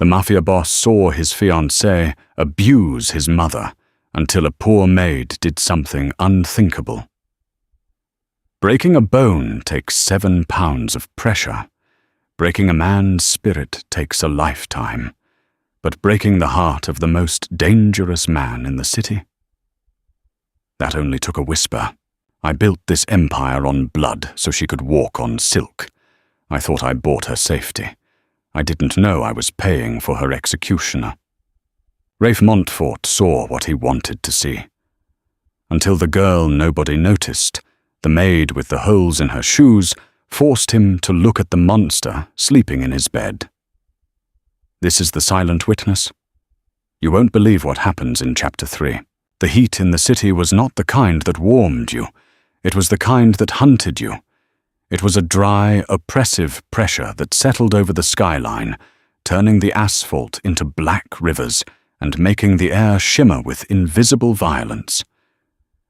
The Mafia Boss saw his fiancée abuse his mother until a poor maid did something unthinkable. Breaking a bone takes 7 pounds of pressure. Breaking a man's spirit takes a lifetime. But breaking the heart of the most dangerous man in the city? That only took a whisper. I built this empire on blood so she could walk on silk. I thought I bought her safety. I didn't know I was paying for her executioner. Rafe Montfort saw what he wanted to see. Until the girl nobody noticed, the maid with the holes in her shoes, forced him to look at the monster sleeping in his bed. This is the silent witness. You won't believe what happens in Chapter 3. The heat in the city was not the kind that warmed you. It was the kind that hunted you. It was a dry, oppressive pressure that settled over the skyline, turning the asphalt into black rivers and making the air shimmer with invisible violence.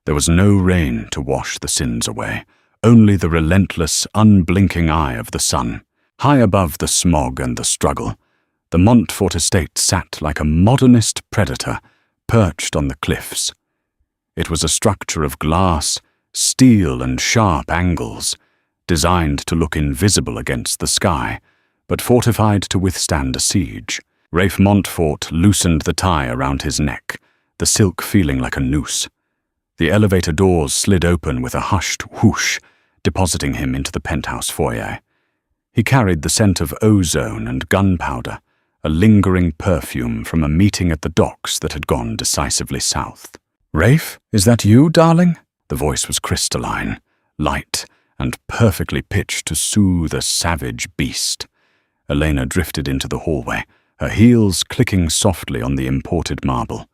There was no rain to wash the sins away, only the relentless, unblinking eye of the sun. High above the smog and the struggle, the Montfort estate sat like a modernist predator perched on the cliffs. It was a structure of glass, steel and sharp angles, designed to look invisible against the sky, but fortified to withstand a siege. Rafe Montfort loosened the tie around his neck, the silk feeling like a noose. The elevator doors slid open with a hushed whoosh, depositing him into the penthouse foyer. He carried the scent of ozone and gunpowder, a lingering perfume from a meeting at the docks that had gone decisively south. "Rafe, is that you, darling?" The voice was crystalline, light, and perfectly pitched to soothe a savage beast. Elena drifted into the hallway, her heels clicking softly on the imported marble.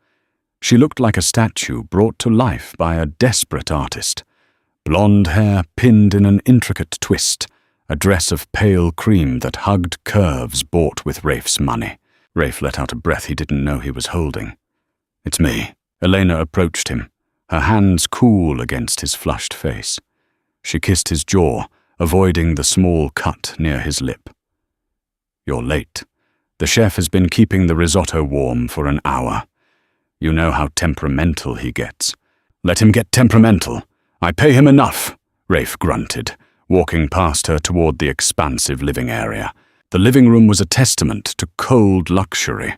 She looked like a statue brought to life by a desperate artist. Blonde hair pinned in an intricate twist, a dress of pale cream that hugged curves bought with Rafe's money. Rafe let out a breath he didn't know he was holding. "It's me." Elena approached him, her hands cool against his flushed face. She kissed his jaw, avoiding the small cut near his lip. "You're late. The chef has been keeping the risotto warm for an hour. You know how temperamental he gets." "Let him get temperamental. I pay him enough," Rafe grunted, walking past her toward the expansive living area. The living room was a testament to cold luxury.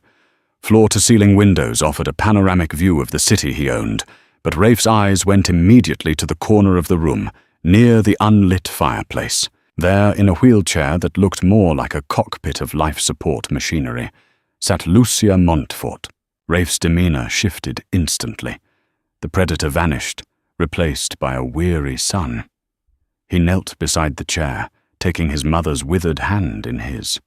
Floor-to-ceiling windows offered a panoramic view of the city he owned, but Rafe's eyes went immediately to the corner of the room, near the unlit fireplace. There, in a wheelchair that looked more like a cockpit of life-support machinery, sat Lucia Montfort. Rafe's demeanor shifted instantly. The predator vanished, replaced by a weary son. He knelt beside the chair, taking his mother's withered hand in his.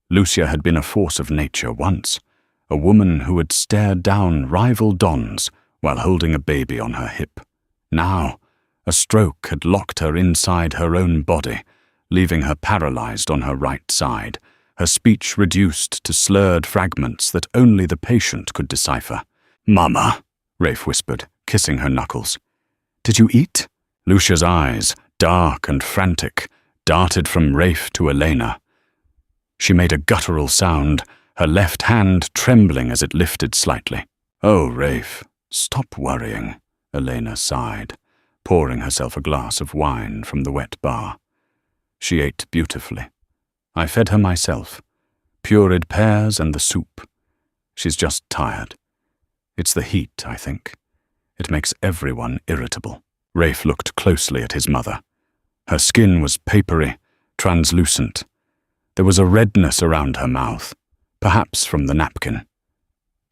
Lucia had been a force of nature once, a woman who had stared down rival dons while holding a baby on her hip. Now, a stroke had locked her inside her own body, leaving her paralyzed on her right side, her speech reduced to slurred fragments that only the patient could decipher. "Mama," Rafe whispered, kissing her knuckles. "Did you eat?" Lucia's eyes, dark and frantic, darted from Rafe to Elena. She made a guttural sound, her left hand trembling as it lifted slightly. "Oh, Rafe, stop worrying," Elena sighed, pouring herself a glass of wine from the wet bar. She ate beautifully. I fed her myself, pureed pears and the soup. She's just tired. It's the heat, I think. It makes everyone irritable. Rafe looked closely at his mother. Her skin was papery, translucent. There was a redness around her mouth, perhaps from the napkin.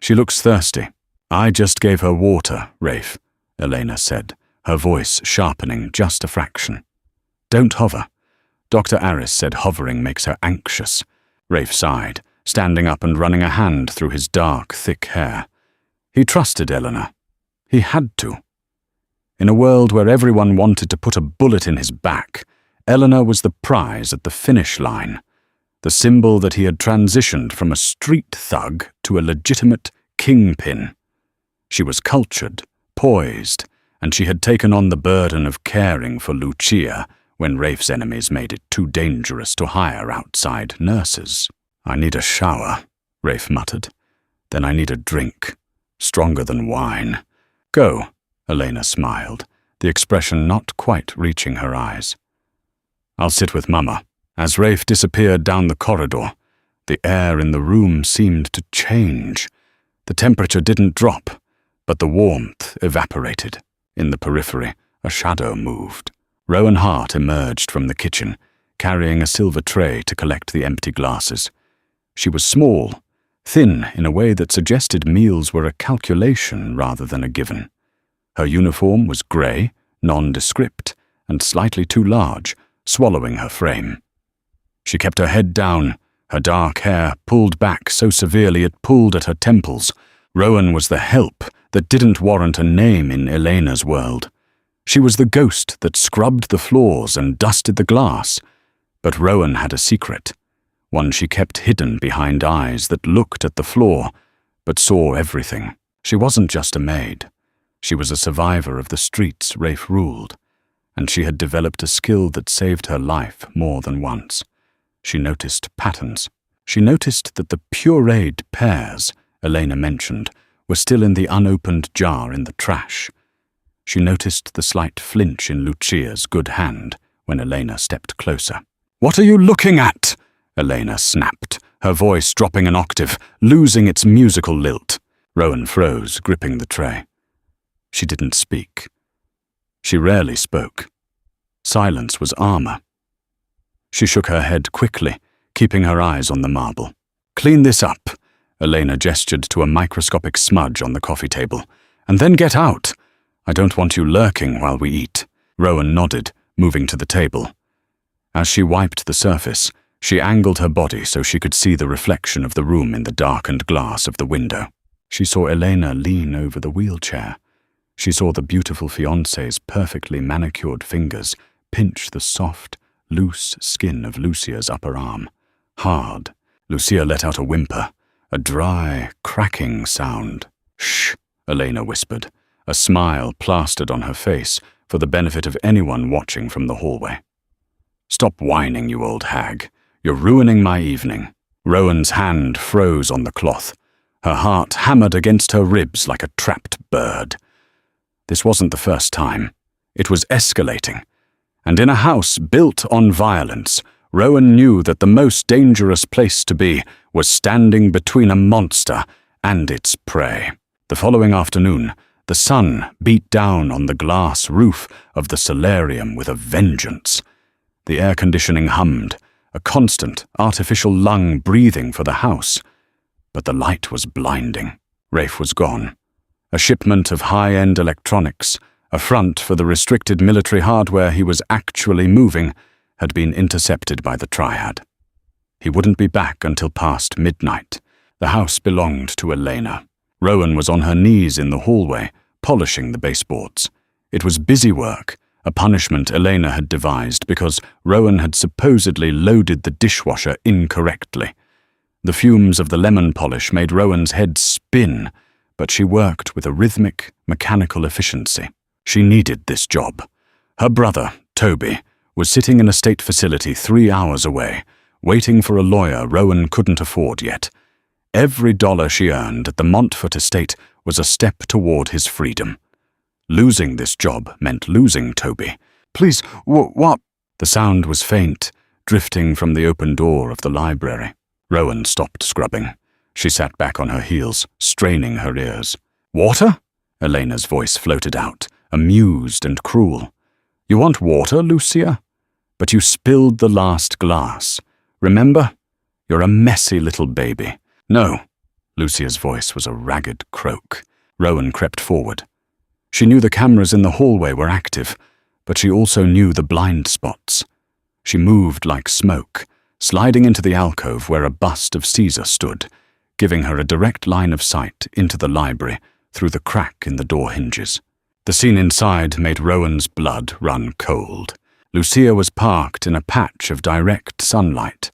"She looks thirsty." "I just gave her water, Rafe," Elena said, her voice sharpening just a fraction. "Don't hover. Dr. Aris said hovering makes her anxious." Rafe sighed, standing up and running a hand through his dark, thick hair. He trusted Eleanor. He had to. In a world where everyone wanted to put a bullet in his back, Eleanor was the prize at the finish line, the symbol that he had transitioned from a street thug to a legitimate kingpin. She was cultured, poised, and she had taken on the burden of caring for Lucia when Rafe's enemies made it too dangerous to hire outside nurses. "I need a shower," Rafe muttered. "Then I need a drink, stronger than wine." "Go," Elena smiled, the expression not quite reaching her eyes. "I'll sit with Mama." As Rafe disappeared down the corridor, the air in the room seemed to change. The temperature didn't drop, but the warmth evaporated. In the periphery, a shadow moved. Rowan Hart emerged from the kitchen, carrying a silver tray to collect the empty glasses. She was small, thin in a way that suggested meals were a calculation rather than a given. Her uniform was grey, nondescript, and slightly too large, swallowing her frame. She kept her head down, her dark hair pulled back so severely it pulled at her temples. Rowan was the help that didn't warrant a name in Elena's world. She was the ghost that scrubbed the floors and dusted the glass. But Rowan had a secret, one she kept hidden behind eyes that looked at the floor, but saw everything. She wasn't just a maid. She was a survivor of the streets Rafe ruled, and she had developed a skill that saved her life more than once. She noticed patterns. She noticed that the pureed pears Elena mentioned were still in the unopened jar in the trash. She noticed the slight flinch in Lucia's good hand when Elena stepped closer. "What are you looking at?" Elena snapped, her voice dropping an octave, losing its musical lilt. Rowan froze, gripping the tray. She didn't speak. She rarely spoke. Silence was armor. She shook her head quickly, keeping her eyes on the marble. "Clean this up," Elena gestured to a microscopic smudge on the coffee table. "And then get out. I don't want you lurking while we eat." Rowan nodded, moving to the table. As she wiped the surface, she angled her body so she could see the reflection of the room in the darkened glass of the window. She saw Elena lean over the wheelchair. She saw the beautiful fiancé's perfectly manicured fingers pinch the soft, loose skin of Lucia's upper arm. Hard. Lucia let out a whimper, a dry, cracking sound. "Shh," Elena whispered, a smile plastered on her face for the benefit of anyone watching from the hallway. "Stop whining, you old hag. You're ruining my evening." Rowan's hand froze on the cloth. Her heart hammered against her ribs like a trapped bird. This wasn't the first time. It was escalating. And in a house built on violence, Rowan knew that the most dangerous place to be was standing between a monster and its prey. The following afternoon, the sun beat down on the glass roof of the solarium with a vengeance. The air conditioning hummed, a constant, artificial lung breathing for the house. But the light was blinding. Rafe was gone. A shipment of high-end electronics, a front for the restricted military hardware he was actually moving, had been intercepted by the Triad. He wouldn't be back until past midnight. The house belonged to Elena. Rowan was on her knees in the hallway, polishing the baseboards. It was busy work, a punishment Elena had devised because Rowan had supposedly loaded the dishwasher incorrectly. The fumes of the lemon polish made Rowan's head spin, but she worked with a rhythmic, mechanical efficiency. She needed this job. Her brother, Toby, was sitting in a state facility 3 hours away, waiting for a lawyer Rowan couldn't afford yet. Every dollar she earned at the Montfort estate was a step toward his freedom. Losing this job meant losing Toby. "Please, what?" The sound was faint, drifting from the open door of the library. Rowan stopped scrubbing. She sat back on her heels, straining her ears. "Water?" Elena's voice floated out, amused and cruel. "You want water, Lucia? But you spilled the last glass. Remember? You're a messy little baby." "No." Lucia's voice was a ragged croak. Rowan crept forward. She knew the cameras in the hallway were active, but she also knew the blind spots. She moved like smoke, sliding into the alcove where a bust of Caesar stood, giving her a direct line of sight into the library through the crack in the door hinges. The scene inside made Rowan's blood run cold. Lucia was parked in a patch of direct sunlight.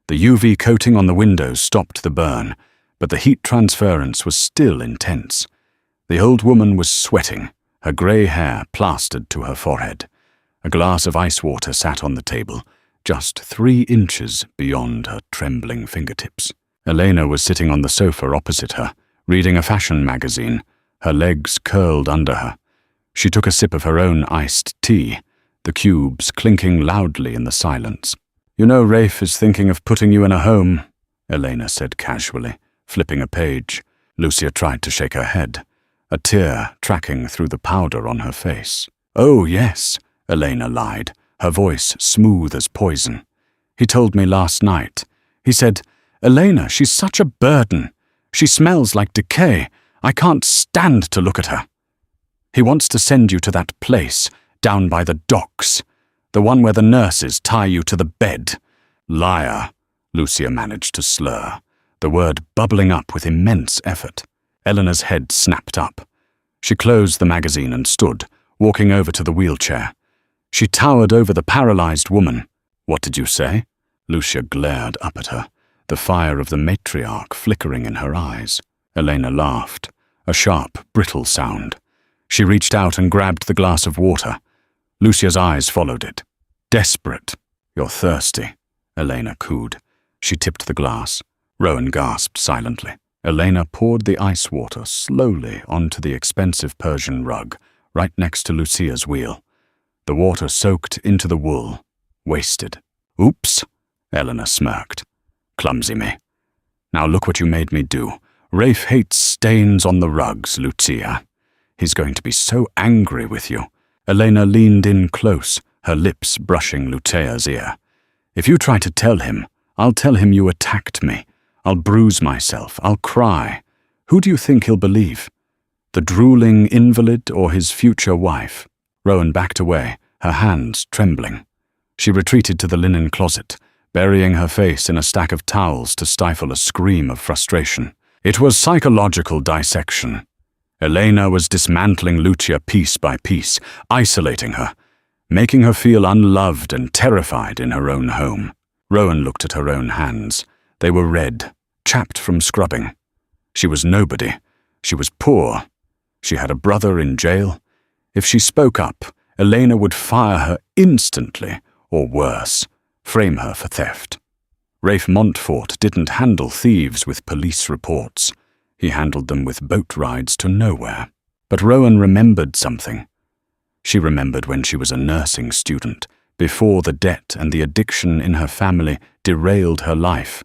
The UV coating on the windows stopped the burn, but the heat transference was still intense. The old woman was sweating, her grey hair plastered to her forehead. A glass of ice water sat on the table, just 3 inches beyond her trembling fingertips. Elena was sitting on the sofa opposite her, reading a fashion magazine, her legs curled under her. She took a sip of her own iced tea, the cubes clinking loudly in the silence. "You know Rafe is thinking of putting you in a home," Elena said casually, flipping a page. Lucia tried to shake her head, a tear tracking through the powder on her face. "Oh, yes," Elena lied, her voice smooth as poison. "He told me last night. He said, 'Elena, she's such a burden. She smells like decay. I can't stand to look at her. He wants to send you to that place, down by the docks, the one where the nurses tie you to the bed.'" "Liar," Lucia managed to slur, the word bubbling up with immense effort. Eleanor's head snapped up. She closed the magazine and stood, walking over to the wheelchair. She towered over the paralyzed woman. "What did you say?" Lucia glared up at her, the fire of the matriarch flickering in her eyes. Elena laughed, a sharp, brittle sound. She reached out and grabbed the glass of water. Lucia's eyes followed it. "Desperate. You're thirsty," Elena cooed. She tipped the glass. Rowan gasped silently. Elena poured the ice water slowly onto the expensive Persian rug, right next to Lucia's wheel. The water soaked into the wool, wasted. "Oops," Elena smirked. "Clumsy me. Now look what you made me do. Rafe hates stains on the rugs, Lucia. He's going to be so angry with you." Elena leaned in close, her lips brushing Lucia's ear. "If you try to tell him, I'll tell him you attacked me. I'll bruise myself. I'll cry. Who do you think he'll believe? The drooling invalid or his future wife?" Rowan backed away, her hands trembling. She retreated to the linen closet, burying her face in a stack of towels to stifle a scream of frustration. It was psychological dissection. Elena was dismantling Lucia piece by piece, isolating her, making her feel unloved and terrified in her own home. Rowan looked at her own hands. They were red, chapped from scrubbing. She was nobody. She was poor. She had a brother in jail. If she spoke up, Elena would fire her instantly, or worse, frame her for theft. Rafe Montfort didn't handle thieves with police reports. He handled them with boat rides to nowhere. But Rowan remembered something. She remembered when she was a nursing student, before the debt and the addiction in her family derailed her life.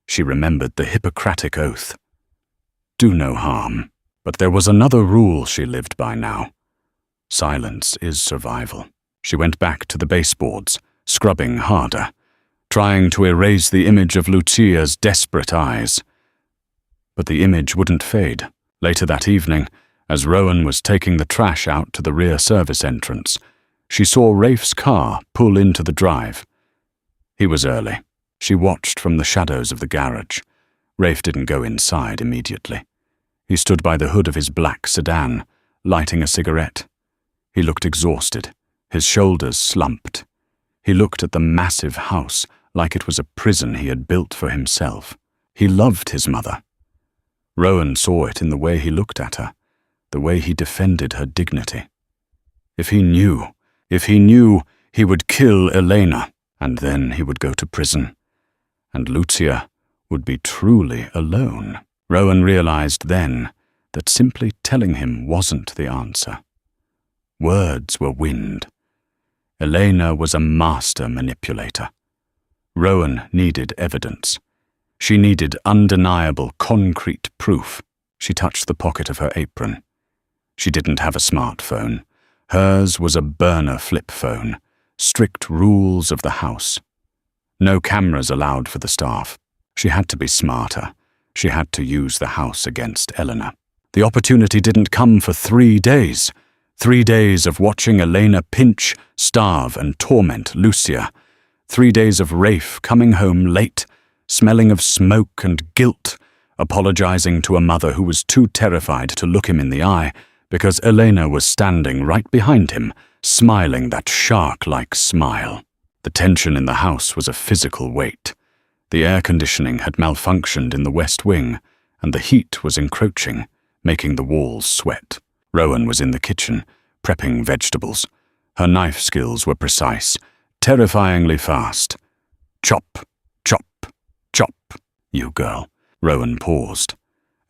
She remembered the Hippocratic oath. Do no harm. But there was another rule she lived by now. Silence is survival. She went back to the baseboards, scrubbing harder, trying to erase the image of Lucia's desperate eyes. But the image wouldn't fade. Later that evening, as Rowan was taking the trash out to the rear service entrance, she saw Rafe's car pull into the drive. He was early. She watched from the shadows of the garage. Rafe didn't go inside immediately. He stood by the hood of his black sedan, lighting a cigarette. He looked exhausted, his shoulders slumped. He looked at the massive house like it was a prison he had built for himself. He loved his mother. Rowan saw it in the way he looked at her, the way he defended her dignity. If he knew, he would kill Elena, and then he would go to prison. And Lucia would be truly alone. Rowan realized then that simply telling him wasn't the answer. Words were wind. Elena was a master manipulator. Rowan needed evidence. She needed undeniable, concrete proof. She touched the pocket of her apron. She didn't have a smartphone. Hers was a burner flip phone. Strict rules of the house. No cameras allowed for the staff. She had to be smarter. She had to use the house against Eleanor. The opportunity didn't come for 3 days. 3 days of watching Elena pinch, starve, and torment Lucia. 3 days of Rafe coming home late, smelling of smoke and guilt, apologizing to a mother who was too terrified to look him in the eye because Elena was standing right behind him, smiling that shark-like smile. The tension in the house was a physical weight. The air conditioning had malfunctioned in the West Wing, and the heat was encroaching, making the walls sweat. Rowan was in the kitchen, prepping vegetables. Her knife skills were precise, terrifyingly fast. Chop, chop, chop, you girl. Rowan paused.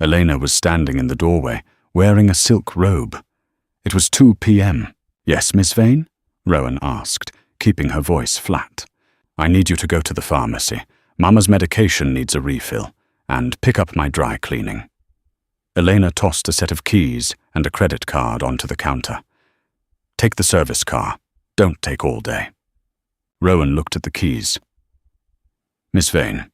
Elena was standing in the doorway, wearing a silk robe. It was 2 p.m. Yes, Miss Vane? Rowan asked, keeping her voice flat. I need you to go to the pharmacy. Mama's medication needs a refill, and pick up my dry cleaning. Elena tossed a set of keys and a credit card onto the counter. Take the service car. Don't take all day. Rowan looked at the keys. Miss Vane,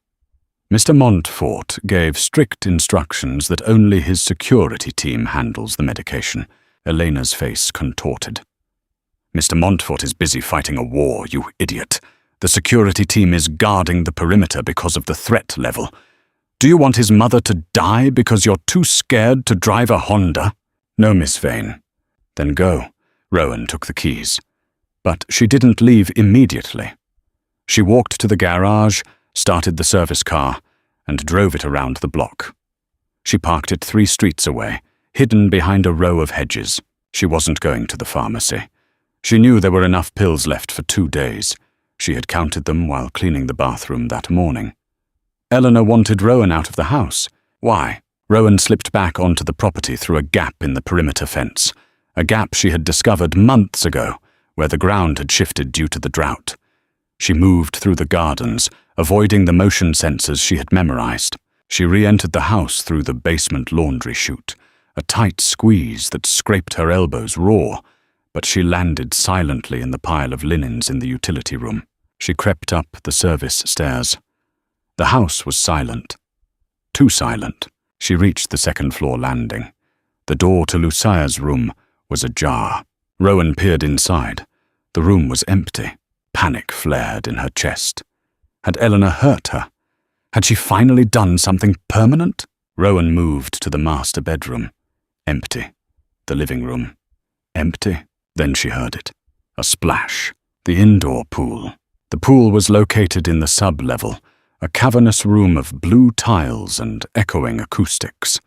Mr. Montfort gave strict instructions that only his security team handles the medication. Elena's face contorted. Mr. Montfort is busy fighting a war, you idiot. The security team is guarding the perimeter because of the threat level. Do you want his mother to die because you're too scared to drive a Honda? No, Miss Vane. Then go. Rowan took the keys. But she didn't leave immediately. She walked to the garage, started the service car, and drove it around the block. She parked it 3 streets away, hidden behind a row of hedges. She wasn't going to the pharmacy. She knew there were enough pills left for 2 days. She had counted them while cleaning the bathroom that morning. Eleanor wanted Rowan out of the house. Why? Rowan slipped back onto the property through a gap in the perimeter fence, a gap she had discovered months ago, where the ground had shifted due to the drought. She moved through the gardens, avoiding the motion sensors she had memorized. She re-entered the house through the basement laundry chute, a tight squeeze that scraped her elbows raw, but she landed silently in the pile of linens in the utility room. She crept up the service stairs. The house was silent. Too silent. She reached the second-floor landing. The door to Lucia's room was ajar. Rowan peered inside. The room was empty. Panic flared in her chest. Had Eleanor hurt her? Had she finally done something permanent? Rowan moved to the master bedroom. Empty. The living room. Empty. Then she heard it. A splash. The indoor pool. The pool was located in the sub-level, a cavernous room of blue tiles and echoing acoustics.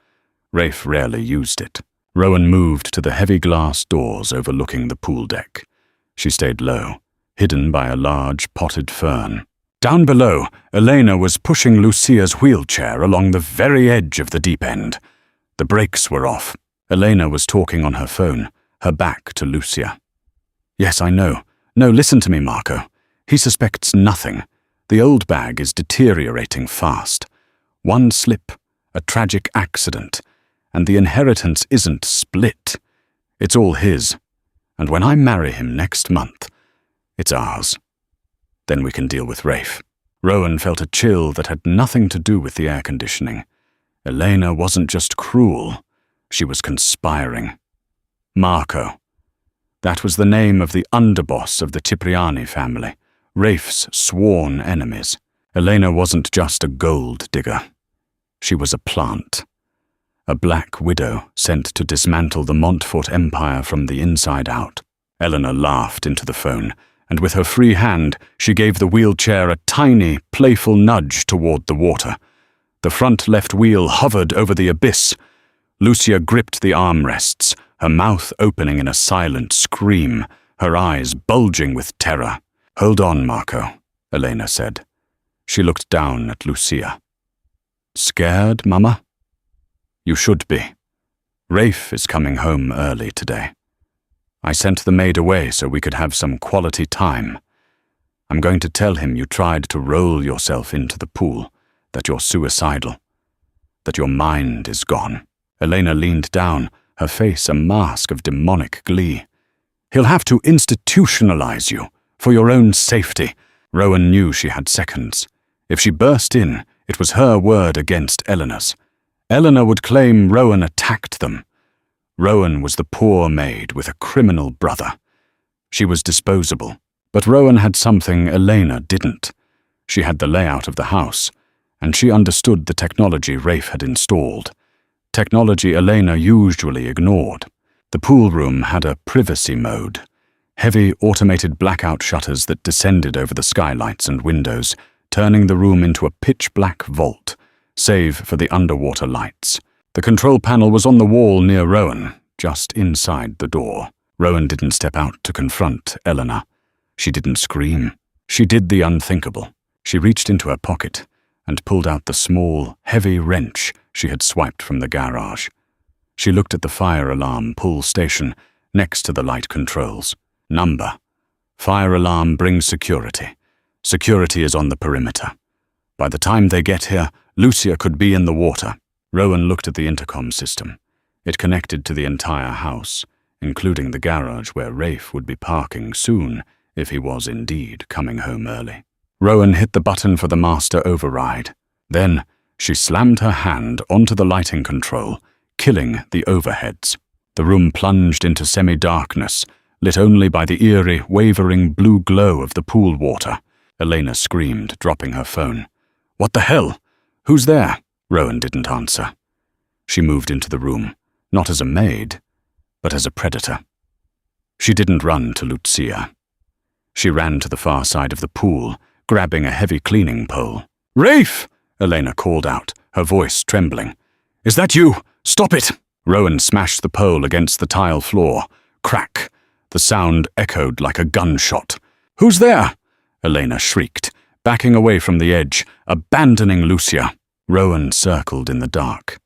Rafe rarely used it. Rowan moved to the heavy glass doors overlooking the pool deck. She stayed low, hidden by a large potted fern. Down below, Elena was pushing Lucia's wheelchair along the very edge of the deep end. The brakes were off. Elena was talking on her phone, her back to Lucia. Yes, I know. No, listen to me, Marco. He suspects nothing. The old bag is deteriorating fast. One slip, a tragic accident, and the inheritance isn't split. It's all his. And when I marry him next month, it's ours. Then we can deal with Rafe. Rowan felt a chill that had nothing to do with the air conditioning. Elena wasn't just cruel, she was conspiring. Marco. That was the name of the underboss of the Cipriani family, Rafe's sworn enemies. Elena wasn't just a gold digger. She was a plant. A black widow sent to dismantle the Montfort empire from the inside out. Eleanor laughed into the phone, and with her free hand, she gave the wheelchair a tiny, playful nudge toward the water. The front left wheel hovered over the abyss. Lucia gripped the armrests, her mouth opening in a silent scream, her eyes bulging with terror. Hold on, Marco, Elena said. She looked down at Lucia. Scared, Mama? You should be. Rafe is coming home early today. I sent the maid away so we could have some quality time. I'm going to tell him you tried to roll yourself into the pool, that you're suicidal, that your mind is gone. Elena leaned down, her face a mask of demonic glee. He'll have to institutionalize you, for your own safety. Rowan knew she had seconds. If she burst in, it was her word against Eleanor's. Eleanor would claim Rowan attacked them. Rowan was the poor maid with a criminal brother. She was disposable, but Rowan had something Elena didn't. She had the layout of the house, and she understood the technology Rafe had installed. Technology Elena usually ignored. The pool room had a privacy mode, heavy automated blackout shutters that descended over the skylights and windows, turning the room into a pitch-black vault, save for the underwater lights. The control panel was on the wall near Rowan, just inside the door. Rowan didn't step out to confront Eleanor. She didn't scream. She did the unthinkable. She reached into her pocket and pulled out the small, heavy wrench she had swiped from the garage. She looked at the fire alarm pull station next to the light controls. Number: fire alarm brings security. Security is on the perimeter. By the time they get here, Lucia could be in the water. Rowan looked at the intercom system. It connected to the entire house, including the garage where Rafe would be parking soon if he was indeed coming home early. Rowan hit the button for the master override. Then she slammed her hand onto the lighting control, killing the overheads. The room plunged into semi-darkness, lit only by the eerie, wavering blue glow of the pool water. Elena screamed, dropping her phone. "What the hell? Who's there?" Rowan didn't answer. She moved into the room, not as a maid, but as a predator. She didn't run to Lucia. She ran to the far side of the pool, grabbing a heavy cleaning pole. "Rafe!" Elena called out, her voice trembling. "Is that you? Stop it!" Rowan smashed the pole against the tile floor. Crack! The sound echoed like a gunshot. "Who's there?" Elena shrieked, backing away from the edge, abandoning Lucia. Rowan circled in the dark.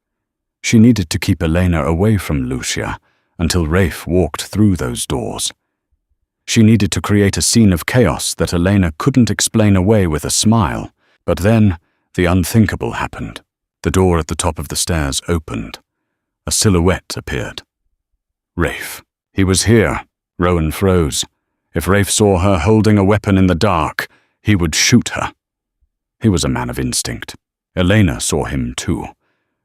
She needed to keep Elena away from Lucia until Rafe walked through those doors. She needed to create a scene of chaos that Elena couldn't explain away with a smile. But then, the unthinkable happened. The door at the top of the stairs opened. A silhouette appeared. Rafe. He was here. Rowan froze. If Rafe saw her holding a weapon in the dark, he would shoot her. He was a man of instinct. Elena saw him too.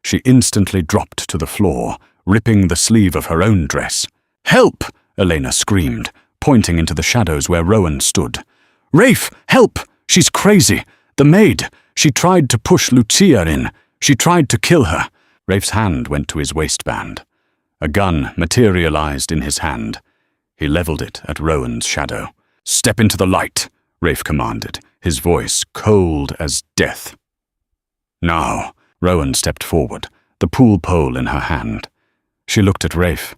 She instantly dropped to the floor, ripping the sleeve of her own dress. "Help!" Elena screamed, pointing into the shadows where Rowan stood. "Rafe, help! She's crazy! The maid! She tried to push Lucia in. She tried to kill her." Rafe's hand went to his waistband. A gun materialized in his hand. He leveled it at Rowan's shadow. "Step into the light," Rafe commanded, his voice cold as death. Now, Rowan stepped forward, the pool pole in her hand. She looked at Rafe.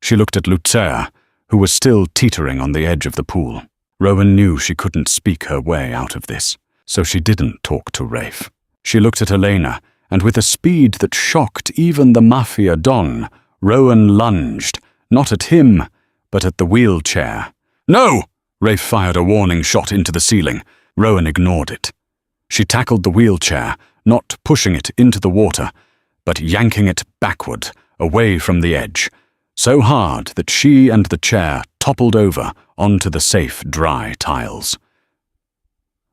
She looked at Lucia, who was still teetering on the edge of the pool. Rowan knew she couldn't speak her way out of this, so she didn't talk to Rafe. She looked at Elena, and with a speed that shocked even the Mafia Don, Rowan lunged, not at him, but at the wheelchair. "No!" Rafe fired a warning shot into the ceiling. Rowan ignored it. She tackled the wheelchair, not pushing it into the water, but yanking it backward, away from the edge, so hard that she and the chair toppled over onto the safe, dry tiles.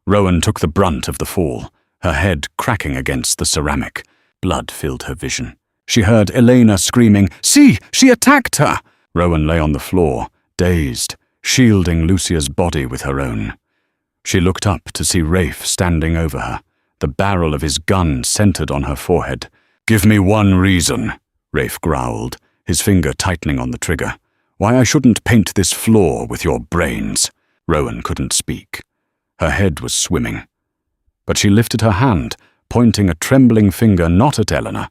Rowan took the brunt of the fall, her head cracking against the ceramic. Blood filled her vision. She heard Elena screaming, "See, she attacked her!" Rowan lay on the floor, dazed, shielding Lucia's body with her own. She looked up to see Rafe standing over her, the barrel of his gun centered on her forehead. "Give me one reason," Rafe growled, his finger tightening on the trigger. "Why I shouldn't paint this floor with your brains." Rowan couldn't speak. Her head was swimming. But she lifted her hand, pointing a trembling finger not at Eleanor,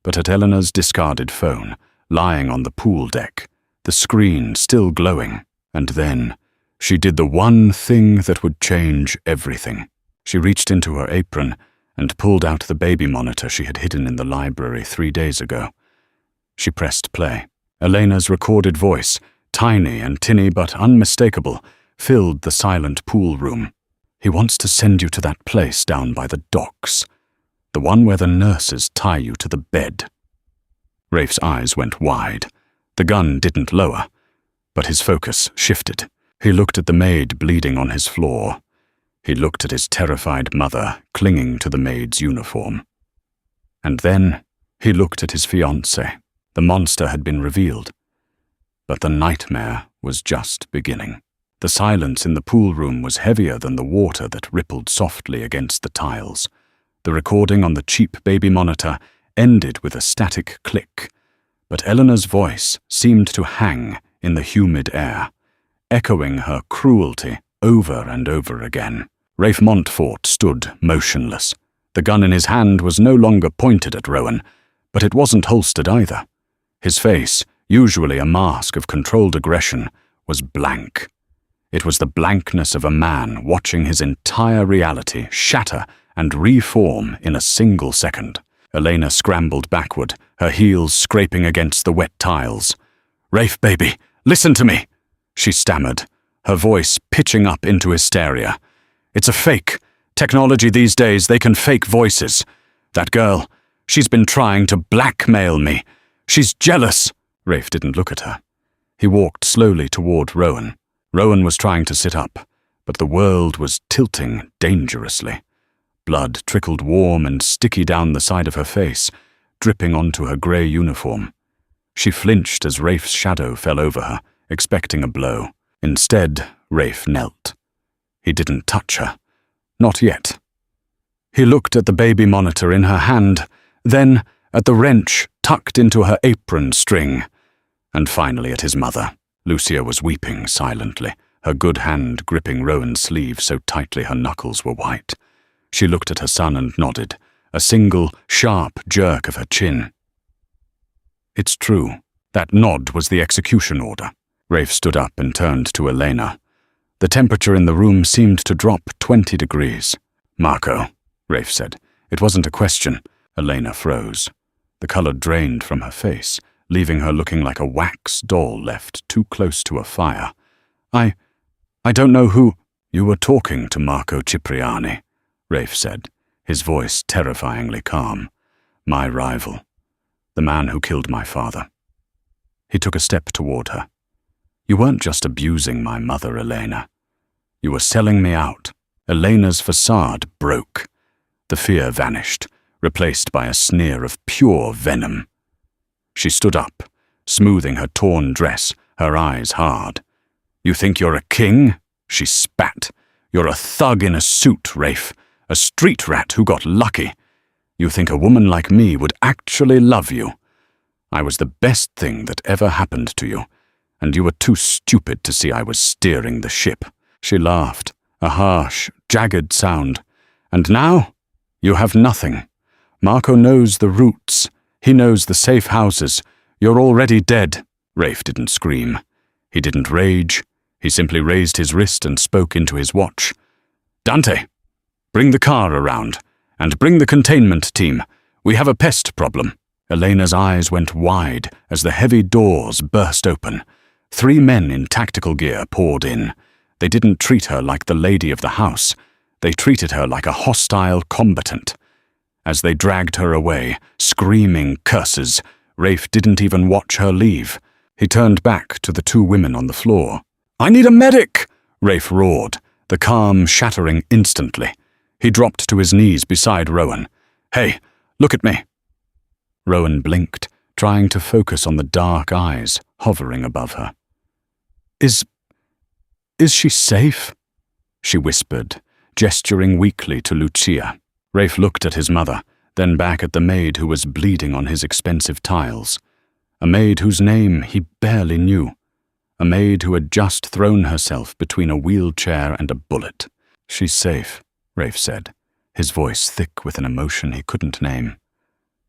but at Eleanor's discarded phone, lying on the pool deck, the screen still glowing. And then she did the one thing that would change everything. She reached into her apron and pulled out the baby monitor she had hidden in the library 3 days ago. She pressed play. Elena's recorded voice, tiny and tinny but unmistakable, filled the silent pool room. "He wants to send you to that place down by the docks, the one where the nurses tie you to the bed." Rafe's eyes went wide. The gun didn't lower, but his focus shifted. He looked at the maid bleeding on his floor. He looked at his terrified mother clinging to the maid's uniform. And then he looked at his fiancée. The monster had been revealed. But the nightmare was just beginning. The silence in the pool room was heavier than the water that rippled softly against the tiles. The recording on the cheap baby monitor ended with a static click, but Eleanor's voice seemed to hang in the humid air, echoing her cruelty over and over again. Rafe Montfort stood motionless. The gun in his hand was no longer pointed at Rowan, but it wasn't holstered either. His face, usually a mask of controlled aggression, was blank. It was the blankness of a man watching his entire reality shatter and reform in a single second. Elena scrambled backward, her heels scraping against the wet tiles. "Rafe, baby, listen to me," she stammered, her voice pitching up into hysteria. "It's a fake. Technology these days, they can fake voices. That girl, she's been trying to blackmail me. She's jealous." Rafe didn't look at her. He walked slowly toward Rowan. Rowan was trying to sit up, but the world was tilting dangerously. Blood trickled warm and sticky down the side of her face, dripping onto her grey uniform. She flinched as Rafe's shadow fell over her, expecting a blow. Instead, Rafe knelt. He didn't touch her. Not yet. He looked at the baby monitor in her hand, then at the wrench tucked into her apron string, and finally at his mother. Lucia was weeping silently, her good hand gripping Rowan's sleeve so tightly her knuckles were white. She looked at her son and nodded, a single, sharp jerk of her chin. It's true. That nod was the execution order. Rafe stood up and turned to Elena. The temperature in the room seemed to drop 20 degrees. "Marco," Rafe said. It wasn't a question. Elena froze. The color drained from her face, leaving her looking like a wax doll left too close to a fire. I don't know who—" "You were talking to Marco Cipriani," Rafe said, his voice terrifyingly calm. "My rival. The man who killed my father." He took a step toward her. "You weren't just abusing my mother, Elena. You were selling me out." Elena's facade broke. The fear vanished, replaced by a sneer of pure venom. She stood up, smoothing her torn dress, her eyes hard. "You think you're a king?" she spat. "You're a thug in a suit, Rafe, a street rat who got lucky. You think a woman like me would actually love you. I was the best thing that ever happened to you, and you were too stupid to see I was steering the ship." She laughed, a harsh, jagged sound. "And now? You have nothing. Marco knows the routes. He knows the safe houses. You're already dead." Rafe didn't scream. He didn't rage. He simply raised his wrist and spoke into his watch. "Dante, bring the car around, and bring the containment team. We have a pest problem." Elena's eyes went wide as the heavy doors burst open. 3 men in tactical gear poured in. They didn't treat her like the lady of the house. They treated her like a hostile combatant. As they dragged her away, screaming curses, Rafe didn't even watch her leave. He turned back to the 2 women on the floor. "I need a medic!" Rafe roared, the calm shattering instantly. He dropped to his knees beside Rowan. "Hey, look at me." Rowan blinked, trying to focus on the dark eyes hovering above her. Is she safe?" she whispered, gesturing weakly to Lucia. Rafe looked at his mother, then back at the maid who was bleeding on his expensive tiles. A maid whose name he barely knew. A maid who had just thrown herself between a wheelchair and a bullet. "She's safe," Rafe said, his voice thick with an emotion he couldn't name.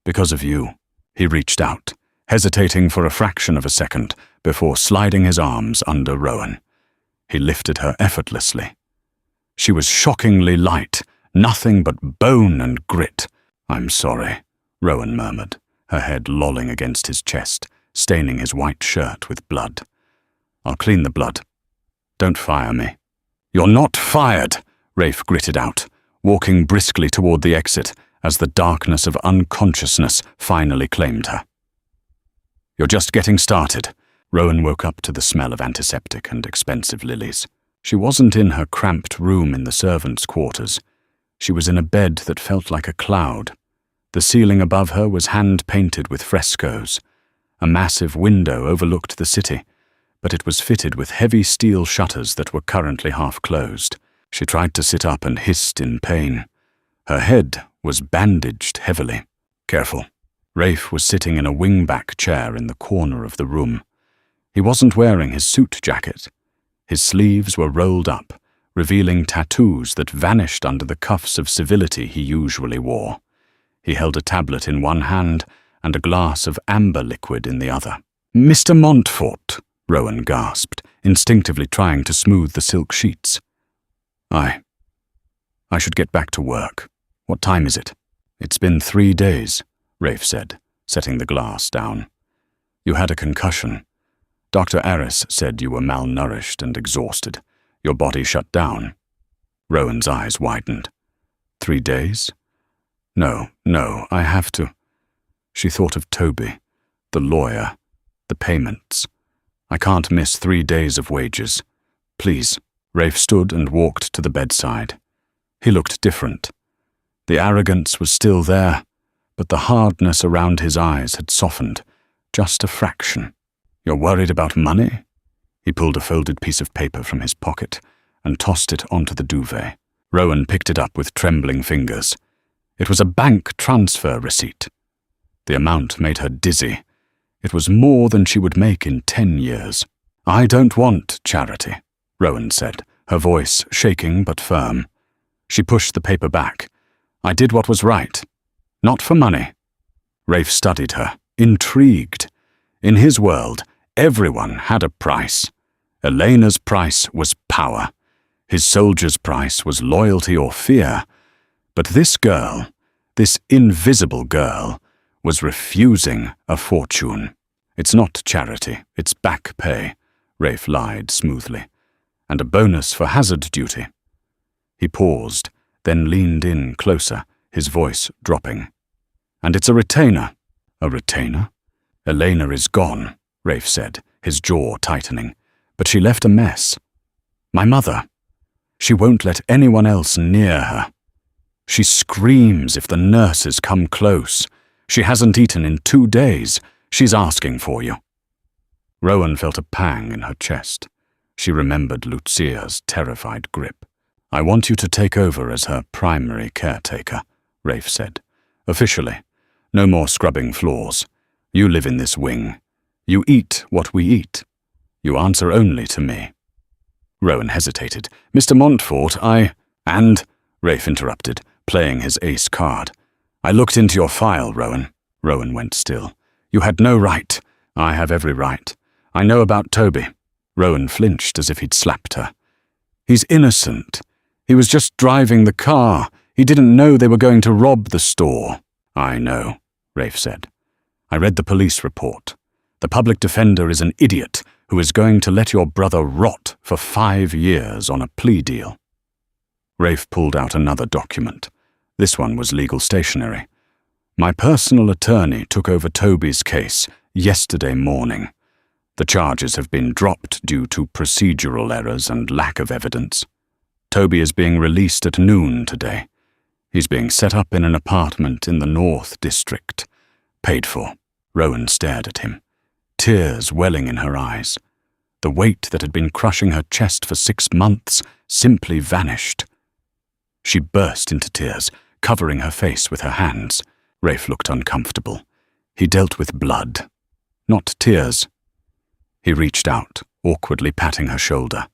"Because of you." He reached out, hesitating for a fraction of a second before sliding his arms under Rowan. He lifted her effortlessly. She was shockingly light, nothing but bone and grit. "I'm sorry," Rowan murmured, her head lolling against his chest, staining his white shirt with blood. "I'll clean the blood. Don't fire me." "You're not fired," Rafe gritted out, walking briskly toward the exit as the darkness of unconsciousness finally claimed her. "You're just getting started." Rowan woke up to the smell of antiseptic and expensive lilies. She wasn't in her cramped room in the servants' quarters. She was in a bed that felt like a cloud. The ceiling above her was hand-painted with frescoes. A massive window overlooked the city, but it was fitted with heavy steel shutters that were currently half-closed. She tried to sit up and hissed in pain. Her head was bandaged heavily. "Careful." Rafe was sitting in a wing-back chair in the corner of the room. He wasn't wearing his suit jacket. His sleeves were rolled up, revealing tattoos that vanished under the cuffs of civility he usually wore. He held a tablet in one hand and a glass of amber liquid in the other. "Mr. Montfort," Rowan gasped, instinctively trying to smooth the silk sheets. I should get back to work. What time is it? It's been 3 days, Rafe said, setting the glass down. You had a concussion. Dr. Aris said you were malnourished and exhausted. Your body shut down. Rowan's eyes widened. 3 days? No, I have to. She thought of Toby, the lawyer, the payments. I can't miss 3 days of wages. Please. Rafe stood and walked to the bedside. He looked different. The arrogance was still there, but the hardness around his eyes had softened, just a fraction. You're worried about money? He pulled a folded piece of paper from his pocket and tossed it onto the duvet. Rowan picked it up with trembling fingers. It was a bank transfer receipt. The amount made her dizzy. It was more than she would make in 10 years. I don't want charity, Rowan said, her voice shaking but firm. She pushed the paper back. I did what was right. Not for money. Rafe studied her, intrigued. In his world, everyone had a price. Elena's price was power. His soldier's price was loyalty or fear. But this girl, this invisible girl, was refusing a fortune. It's not charity, it's back pay, Rafe lied smoothly, and a bonus for hazard duty. He paused, then leaned in closer, his voice dropping. And it's a retainer. A retainer? Elena is gone, Rafe said, his jaw tightening, but she left a mess. My mother. She won't let anyone else near her. She screams if the nurses come close. She hasn't eaten in 2 days. She's asking for you. Rowan felt a pang in her chest. She remembered Lucia's terrified grip. I want you to take over as her primary caretaker, Rafe said. Officially. No more scrubbing floors. You live in this wing. You eat what we eat. You answer only to me. Rowan hesitated. Mr. Montfort, And, Rafe interrupted, playing his ace card. I looked into your file, Rowan. Rowan went still. You had no right. I have every right. I know about Toby. Rowan flinched as if he'd slapped her. He's innocent. He was just driving the car. He didn't know they were going to rob the store. I know, Rafe said. I read the police report. The public defender is an idiot who is going to let your brother rot for 5 years on a plea deal. Rafe pulled out another document. This one was legal stationery. My personal attorney took over Toby's case yesterday morning. The charges have been dropped due to procedural errors and lack of evidence. Toby is being released at noon today. He's being set up in an apartment in the North District. Paid for. Rowan stared at him, tears welling in her eyes. The weight that had been crushing her chest for 6 months simply vanished. She burst into tears, covering her face with her hands. Rafe looked uncomfortable. He dealt with blood, not tears. He reached out, awkwardly patting her shoulder.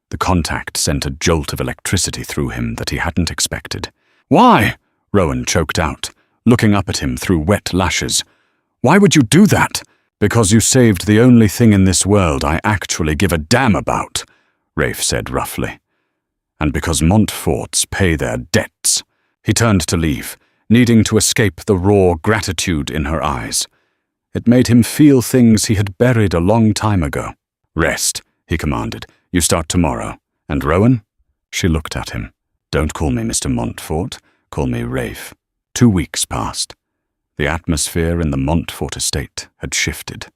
The contact sent a jolt of electricity through him that he hadn't expected. Why? Rowan choked out, looking up at him through wet lashes. Why would you do that? Because you saved the only thing in this world I actually give a damn about, Rafe said roughly. And because Montforts pay their debts. He turned to leave, needing to escape the raw gratitude in her eyes. It made him feel things he had buried a long time ago. Rest, he commanded. You start tomorrow. And Rowan? She looked at him. Don't call me Mr. Montfort. Call me Rafe. 2 weeks passed. The atmosphere in the Montfort estate had shifted.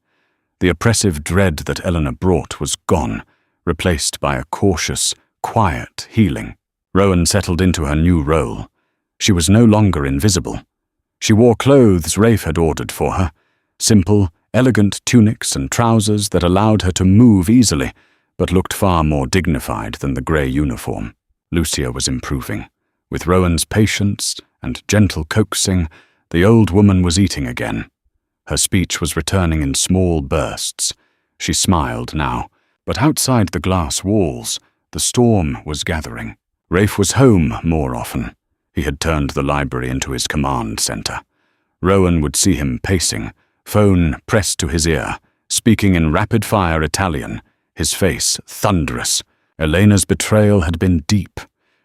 The oppressive dread that Eleanor brought was gone, replaced by a cautious, quiet healing. Rowan settled into her new role. She was no longer invisible. She wore clothes Rafe had ordered for her, simple, elegant tunics and trousers that allowed her to move easily, but looked far more dignified than the grey uniform. Lucia was improving. With Rowan's patience and gentle coaxing, the old woman was eating again. Her speech was returning in small bursts. She smiled now, but outside the glass walls, the storm was gathering. Rafe was home more often. He had turned the library into his command center. Rowan would see him pacing, phone pressed to his ear, speaking in rapid-fire Italian, his face thunderous. Elena's betrayal had been deep.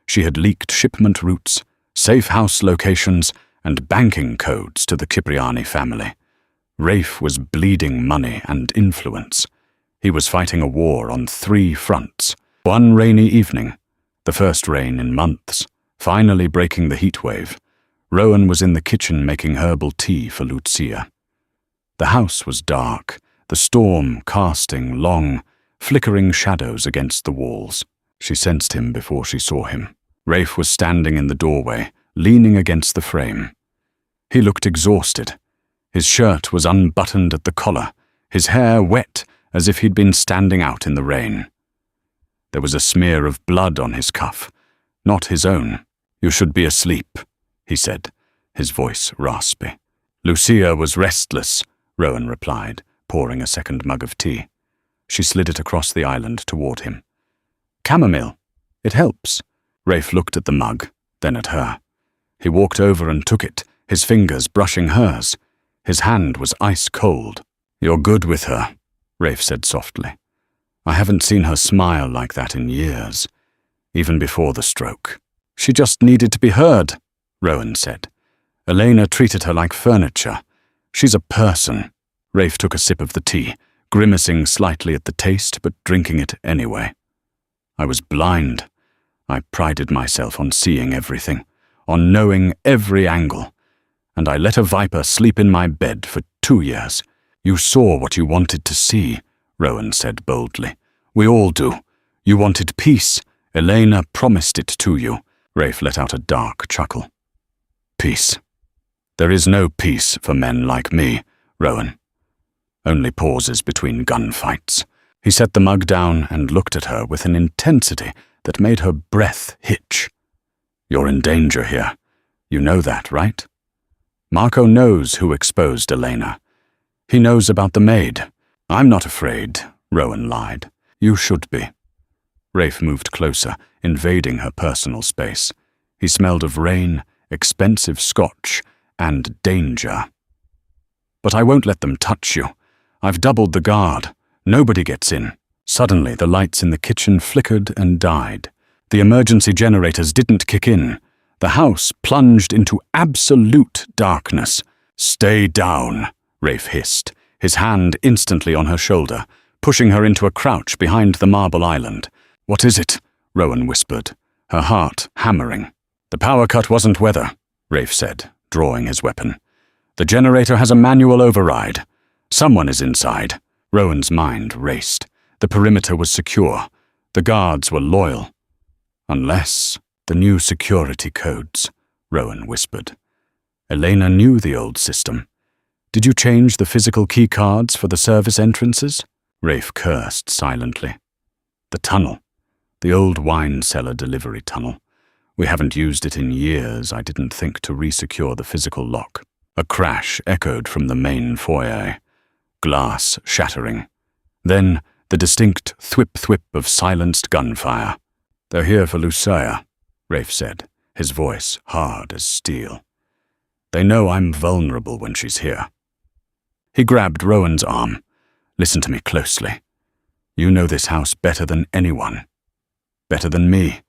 She had leaked shipment routes, safe house locations, and banking codes to the Cipriani family. Rafe was bleeding money and influence. He was fighting a war on 3 fronts. One rainy evening, the first rain in months, finally breaking the heat wave, Rowan was in the kitchen making herbal tea for Lucia. The house was dark, the storm casting long, flickering shadows against the walls. She sensed him before she saw him. Rafe was standing in the doorway, leaning against the frame. He looked exhausted. His shirt was unbuttoned at the collar, his hair wet as if he'd been standing out in the rain. There was a smear of blood on his cuff, not his own. "You should be asleep," he said, his voice raspy. "Lucia was restless," Rowan replied, pouring a second mug of tea. She slid it across the island toward him. "Chamomile. It helps." Rafe looked at the mug, then at her. He walked over and took it, his fingers brushing hers. His hand was ice cold. "You're good with her," Rafe said softly. "I haven't seen her smile like that in years, even before the stroke." "She just needed to be heard," Rowan said. "Elena treated her like furniture. She's a person." Rafe took a sip of the tea, grimacing slightly at the taste but drinking it anyway. "I was blind. I prided myself on seeing everything, on knowing every angle. And I let a viper sleep in my bed for 2 years. You saw what you wanted to see," Rowan said boldly. "We all do. You wanted peace. Elena promised it to you." Rafe let out a dark chuckle. "Peace. There is no peace for men like me, Rowan. Only pauses between gunfights." He set the mug down and looked at her with an intensity that made her breath hitch. "You're in danger here. You know that, right? Marco knows who exposed Elena. He knows about the Maid." "I'm not afraid," Rowan lied. "You should be." Rafe moved closer, invading her personal space. He smelled of rain, expensive scotch, and danger. "But I won't let them touch you. I've doubled the guard. Nobody gets in." Suddenly, the lights in the kitchen flickered and died. The emergency generators didn't kick in. The house plunged into absolute darkness. "Stay down," Rafe hissed, his hand instantly on her shoulder, pushing her into a crouch behind the marble island. "What is it?" Rowan whispered, her heart hammering. "The power cut wasn't weather," Rafe said, drawing his weapon. "The generator has a manual override. Someone is inside." Rowan's mind raced. The perimeter was secure. The guards were loyal. "Unless the new security codes," Rowan whispered. "Elena knew the old system. Did you change the physical key cards for the service entrances?" Rafe cursed silently. "The tunnel. The old wine cellar delivery tunnel. We haven't used it in years. I didn't think to resecure the physical lock." A crash echoed from the main foyer. Glass shattering. Then the distinct thwip-thwip of silenced gunfire. "They're here for Lucia," Rafe said, his voice hard as steel. "They know I'm vulnerable when she's here." He grabbed Rowan's arm. "Listen to me closely. You know this house better than anyone. Better than me,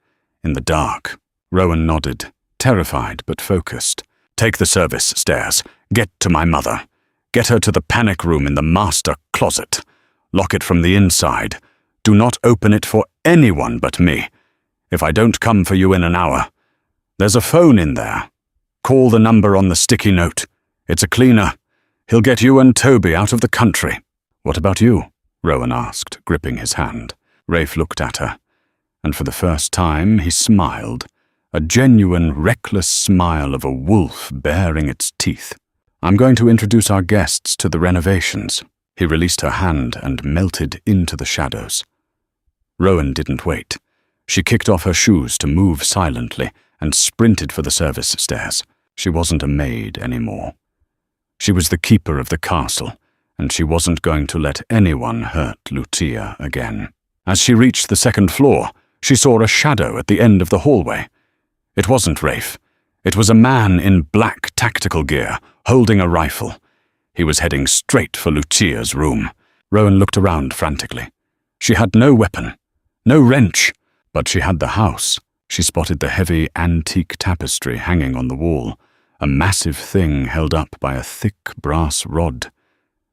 in the dark." Rowan nodded, terrified but focused. "Take the service stairs. Get to my mother. Get her to the panic room in the master closet. Lock it from the inside. Do not open it for anyone but me. If I don't come for you in an hour, there's a phone in there. Call the number on the sticky note. It's a cleaner. He'll get you and Toby out of the country." "What about you?" Rowan asked, gripping his hand. Rafe looked at her, and for the first time he smiled, a genuine, reckless smile of a wolf baring its teeth. "I'm going to introduce our guests to the renovations." He released her hand and melted into the shadows. Rowan didn't wait. She kicked off her shoes to move silently and sprinted for the service stairs. She wasn't a maid anymore. She was the keeper of the castle, and she wasn't going to let anyone hurt Lucia again. As she reached the second floor, she saw a shadow at the end of the hallway. It wasn't Rafe. It was a man in black tactical gear, holding a rifle. He was heading straight for Lucia's room. Rowan looked around frantically. She had no weapon, no wrench, but she had the house. She spotted the heavy antique tapestry hanging on the wall, a massive thing held up by a thick brass rod.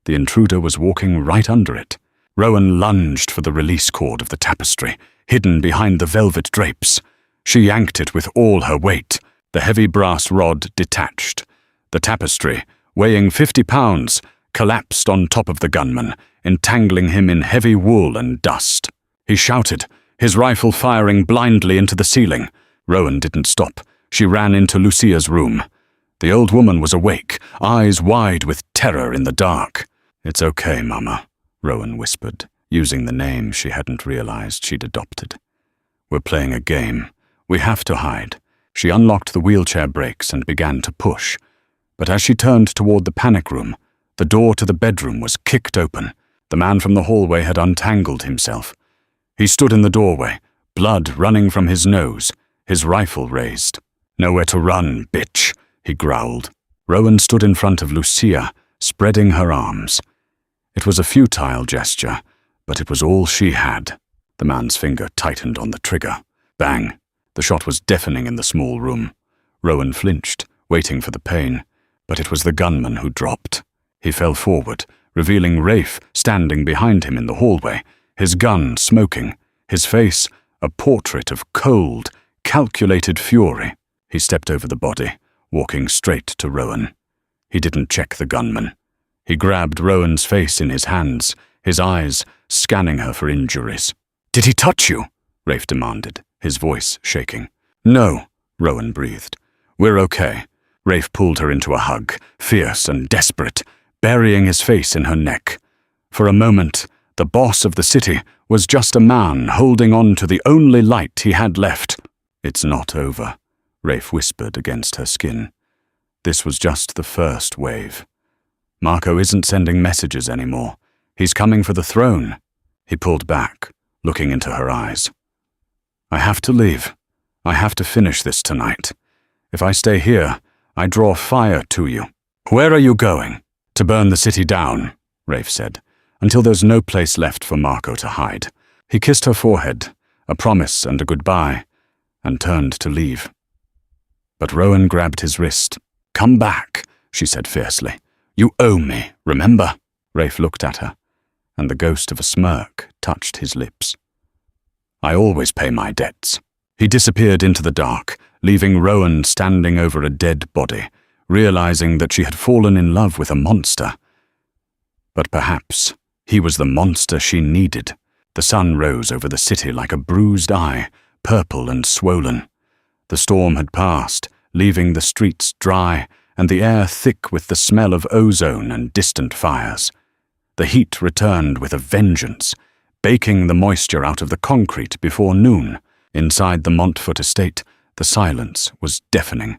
The intruder was walking right under it. Rowan lunged for the release cord of the tapestry, hidden behind the velvet drapes. She yanked it with all her weight. The heavy brass rod detached. The tapestry, weighing 50 pounds, collapsed on top of the gunman, entangling him in heavy wool and dust. He shouted, his rifle firing blindly into the ceiling. Rowan didn't stop. She ran into Lucia's room. The old woman was awake, eyes wide with terror in the dark. "It's okay, Mama," Rowan whispered, using the name she hadn't realized she'd adopted. "We're playing a game. We have to hide." She unlocked the wheelchair brakes and began to push. But as she turned toward the panic room, the door to the bedroom was kicked open. The man from the hallway had untangled himself. He stood in the doorway, blood running from his nose, his rifle raised. "Nowhere to run, bitch," he growled. Rowan stood in front of Lucia, spreading her arms. It was a futile gesture, but it was all she had. The man's finger tightened on the trigger. Bang! The shot was deafening in the small room. Rowan flinched, waiting for the pain, but it was the gunman who dropped. He fell forward, revealing Rafe standing behind him in the hallway, his gun smoking, his face a portrait of cold, calculated fury. He stepped over the body, walking straight to Rowan. He didn't check the gunman. He grabbed Rowan's face in his hands, his eyes scanning her for injuries. "Did he touch you?" Rafe demanded, his voice shaking. "No," Rowan breathed. "We're okay." Rafe pulled her into a hug, fierce and desperate, burying his face in her neck. For a moment, the boss of the city was just a man holding on to the only light he had left. "It's not over," Rafe whispered against her skin. "This was just the first wave. Marco isn't sending messages anymore. He's coming for the throne." He pulled back, looking into her eyes. "I have to leave. I have to finish this tonight. If I stay here, I draw fire to you." "Where are you going?" "To burn the city down," Rafe said, "until there's no place left for Marco to hide." He kissed her forehead, a promise and a goodbye, and turned to leave. But Rowan grabbed his wrist. "Come back," she said fiercely. "You owe me, remember?" Rafe looked at her, and the ghost of a smirk touched his lips. "I always pay my debts." He disappeared into the dark, leaving Rowan standing over a dead body, realizing that she had fallen in love with a monster. But perhaps he was the monster she needed. The sun rose over the city like a bruised eye, purple and swollen. The storm had passed, leaving the streets dry and the air thick with the smell of ozone and distant fires. The heat returned with a vengeance, baking the moisture out of the concrete before noon. Inside the Montfort estate, the silence was deafening.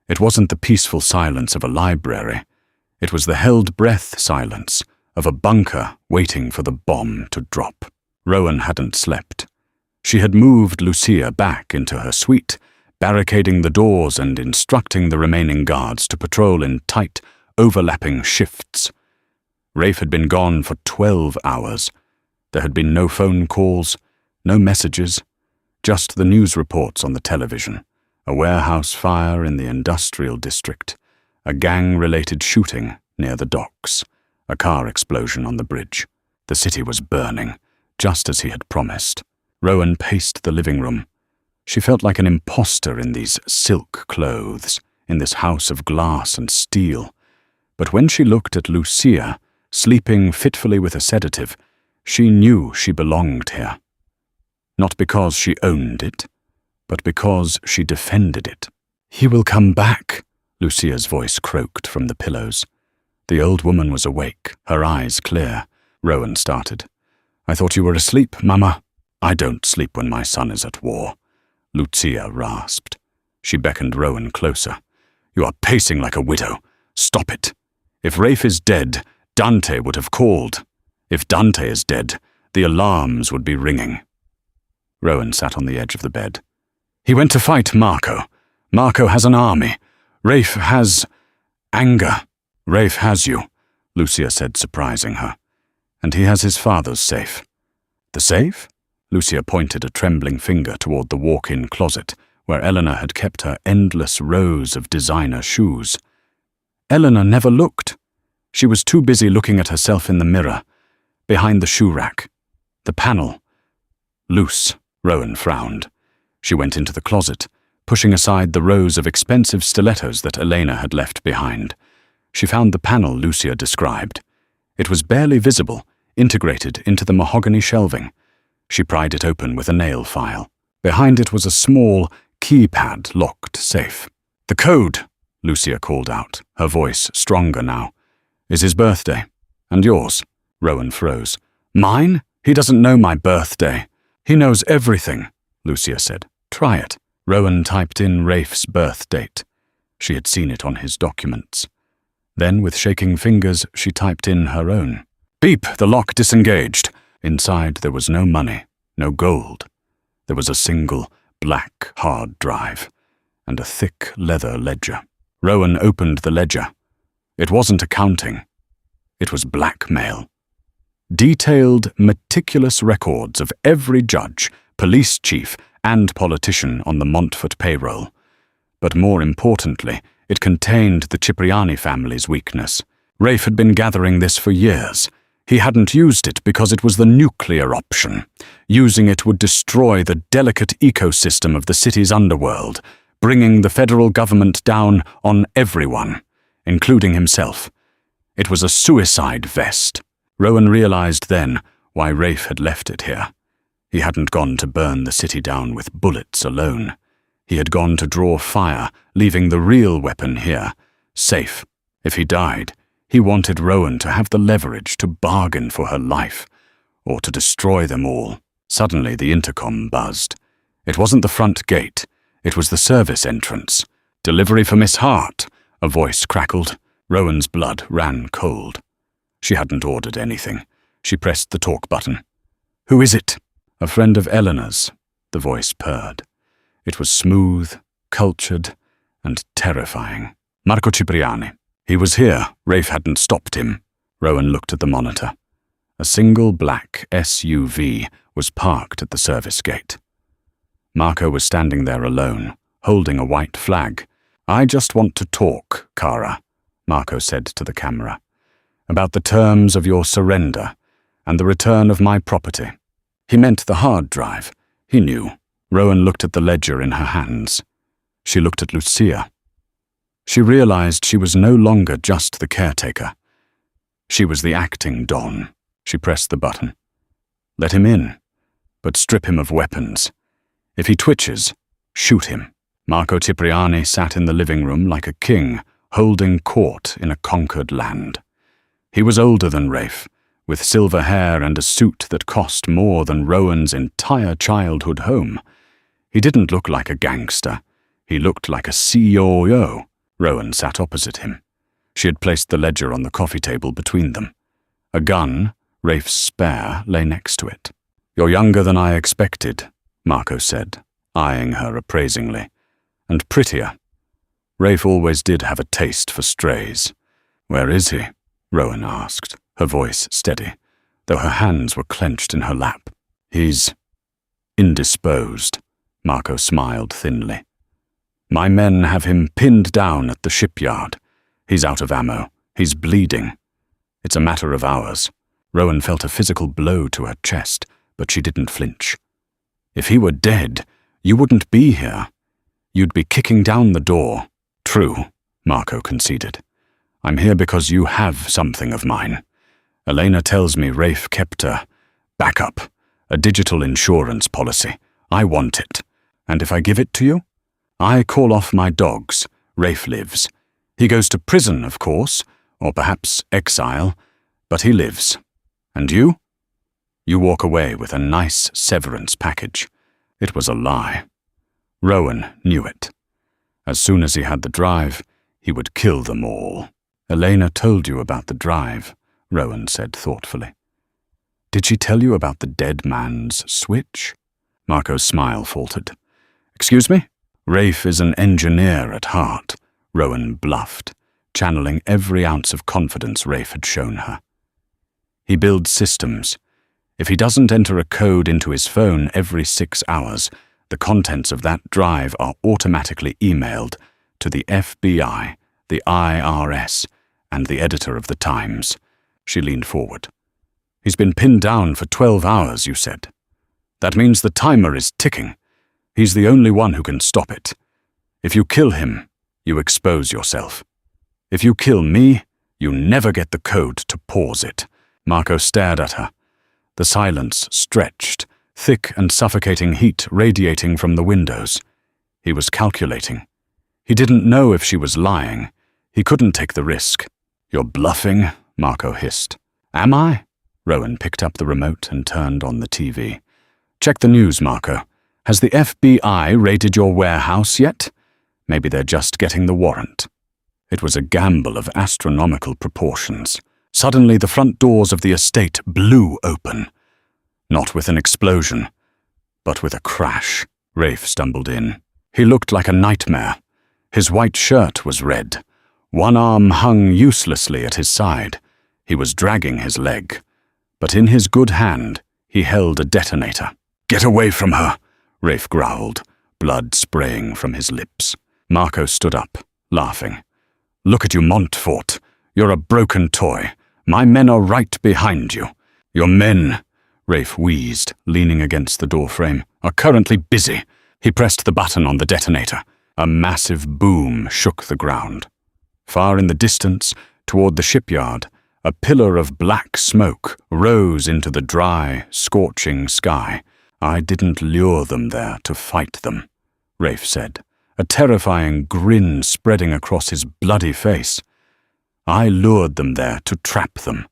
It wasn't the peaceful silence of a library. It was the held-breath silence of a bunker waiting for the bomb to drop. Rowan hadn't slept. She had moved Lucia back into her suite, barricading the doors and instructing the remaining guards to patrol in tight, overlapping shifts. Rafe had been gone for 12 hours. There had been no phone calls, no messages, just the news reports on the television. A warehouse fire in the industrial district, a gang-related shooting near the docks, a car explosion on the bridge. The city was burning, just as he had promised. Rowan paced the living room. She felt like an imposter in these silk clothes, in this house of glass and steel. But when she looked at Lucia, sleeping fitfully with a sedative, she knew she belonged here. Not because she owned it, but because she defended it. "He will come back," Lucia's voice croaked from the pillows. The old woman was awake, her eyes clear. Rowan started. "I thought you were asleep, Mama." "I don't sleep when my son is at war," Lucia rasped. She beckoned Rowan closer. "You are pacing like a widow. Stop it. If Rafe is dead, Dante would have called. If Dante is dead, the alarms would be ringing." Rowan sat on the edge of the bed. "He went to fight Marco. Marco has an army. Rafe has anger." "Rafe has you," Lucia said, surprising her. "And he has his father's safe." The safe? Lucia pointed a trembling finger toward the walk-in closet, where Eleanor had kept her endless rows of designer shoes. Eleanor never looked. She was too busy looking at herself in the mirror, behind the shoe rack. The panel. Loose, Rowan frowned. She went into the closet, pushing aside the rows of expensive stilettos that Elena had left behind. She found the panel Lucia described. It was barely visible, integrated into the mahogany shelving. She pried it open with a nail file. Behind it was a small, keypad-locked safe. "The code," Lucia called out, her voice stronger now. "Is his birthday. And yours." Rowan froze. "Mine? He doesn't know my birthday." "He knows everything," Lucia said. "Try it." Rowan typed in Rafe's birth date. She had seen it on his documents. Then, with shaking fingers, she typed in her own. "Beep, the lock disengaged." Inside there was no money, no gold. There was a single, black hard drive, and a thick leather ledger. Rowan opened the ledger. It wasn't accounting. It was blackmail. Detailed, meticulous records of every judge, police chief, and politician on the Montfort payroll. But more importantly, it contained the Cipriani family's weakness. Rafe had been gathering this for years. He hadn't used it because it was the nuclear option. Using it would destroy the delicate ecosystem of the city's underworld, bringing the federal government down on everyone, including himself. It was a suicide vest. Rowan realized then why Rafe had left it here. He hadn't gone to burn the city down with bullets alone. He had gone to draw fire, leaving the real weapon here, safe. If he died, he wanted Rowan to have the leverage to bargain for her life, or to destroy them all. Suddenly the intercom buzzed. It wasn't the front gate, it was the service entrance. "Delivery for Miss Hart," a voice crackled. Rowan's blood ran cold. She hadn't ordered anything. She pressed the talk button. "Who is it?" "A friend of Eleanor's," the voice purred. It was smooth, cultured, and terrifying. "Marco Cipriani. He was here. Rafe hadn't stopped him." Rowan looked at the monitor. A single black SUV was parked at the service gate. Marco was standing there alone, holding a white flag. "I just want to talk, Cara," Marco said to the camera, "about the terms of your surrender and the return of my property." He meant the hard drive. He knew. Rowan looked at the ledger in her hands. She looked at Lucia. She realized she was no longer just the caretaker. She was the acting Don. She pressed the button. "Let him in, but strip him of weapons. If he twitches, shoot him." Marco Cipriani sat in the living room like a king, holding court in a conquered land. He was older than Rafe, with silver hair and a suit that cost more than Rowan's entire childhood home. He didn't look like a gangster. He looked like a COO. Rowan sat opposite him. She had placed the ledger on the coffee table between them. A gun, Rafe's spare, lay next to it. "You're younger than I expected," Marco said, eyeing her appraisingly. "And prettier. Rafe always did have a taste for strays." "Where is he?" Rowan asked, her voice steady, though her hands were clenched in her lap. "He's indisposed," Marco smiled thinly. "My men have him pinned down at the shipyard. He's out of ammo. He's bleeding. It's a matter of hours." Rowan felt a physical blow to her chest, but she didn't flinch. "If he were dead, you wouldn't be here. You'd be kicking down the door." "True," Marco conceded. "I'm here because you have something of mine. Elena tells me Rafe kept a backup, a digital insurance policy. I want it. And if I give it to you, I call off my dogs. Rafe lives. He goes to prison, of course, or perhaps exile, but he lives. And you? You walk away with a nice severance package." It was a lie. Rowan knew it. As soon as he had the drive, he would kill them all. "Elena told you about the drive," Rowan said thoughtfully. "Did she tell you about the dead man's switch?" Marco's smile faltered. "Excuse me?" "Rafe is an engineer at heart," Rowan bluffed, channeling every ounce of confidence Rafe had shown her. "He builds systems. If he doesn't enter a code into his phone every 6 hours, the contents of that drive are automatically emailed to the FBI, the IRS, and the editor of the Times. She leaned forward. He's been pinned down for 12 hours, you said. That means the timer is ticking. He's the only one who can stop it. If you kill him, you expose yourself. If you kill me, you never get the code to pause it. Marco stared at her. The silence stretched, thick and suffocating heat radiating from the windows. He was calculating. He didn't know if she was lying. He couldn't take the risk. You're bluffing, Marco hissed. Am I? Rowan picked up the remote and turned on the TV. Check the news, Marco. Has the FBI raided your warehouse yet? Maybe they're just getting the warrant. It was a gamble of astronomical proportions. Suddenly the front doors of the estate blew open. Not with an explosion, but with a crash. Rafe stumbled in. He looked like a nightmare. His white shirt was red. One arm hung uselessly at his side. He was dragging his leg. But in his good hand, he held a detonator. Get away from her, Rafe growled, blood spraying from his lips. Marco stood up, laughing. Look at you, Montfort. You're a broken toy. My men are right behind you. Your men, Rafe wheezed, leaning against the doorframe, are currently busy. He pressed the button on the detonator. A massive boom shook the ground. Far in the distance, toward the shipyard, a pillar of black smoke rose into the dry, scorching sky. I didn't lure them there to fight them, Rafe said, a terrifying grin spreading across his bloody face. I lured them there to trap them.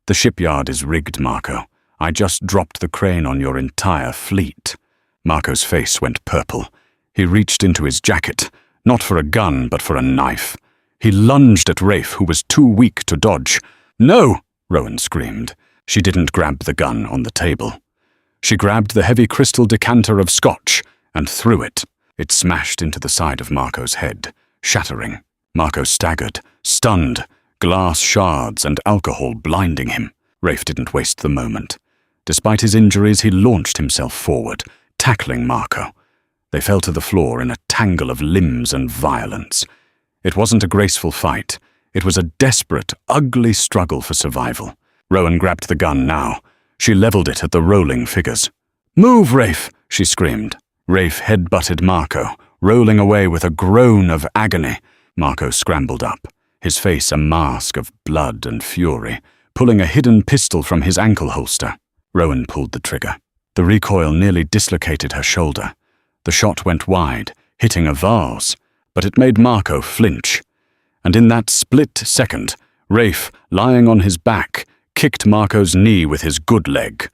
The shipyard is rigged, Marco. I just dropped the crane on your entire fleet. Marco's face went purple. He reached into his jacket, not for a gun, but for a knife. He lunged at Rafe, who was too weak to dodge. No, Rowan screamed. She didn't grab the gun on the table. She grabbed the heavy crystal decanter of scotch and threw it. It smashed into the side of Marco's head, shattering. Marco staggered, stunned, glass shards and alcohol blinding him. Rafe didn't waste the moment. Despite his injuries, he launched himself forward, tackling Marco. They fell to the floor in a tangle of limbs and violence. It wasn't a graceful fight. It was a desperate, ugly struggle for survival. Rowan grabbed the gun now. She leveled it at the rolling figures. Move, Rafe, she screamed. Rafe head-butted Marco, rolling away with a groan of agony. Marco scrambled up, his face a mask of blood and fury, pulling a hidden pistol from his ankle holster. Rowan pulled the trigger. The recoil nearly dislocated her shoulder. The shot went wide, hitting a vase, but it made Marco flinch. And in that split second, Rafe, lying on his back, kicked Marco's knee with his good leg.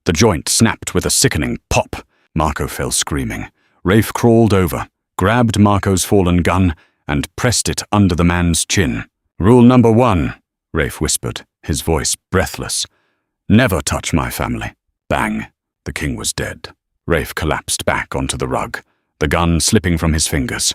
The joint snapped with a sickening pop. Marco fell screaming. Rafe crawled over, grabbed Marco's fallen gun, and pressed it under the man's chin. Rule number 1, Rafe whispered, his voice breathless. Never touch my family. Bang. The king was dead. Rafe collapsed back onto the rug, the gun slipping from his fingers.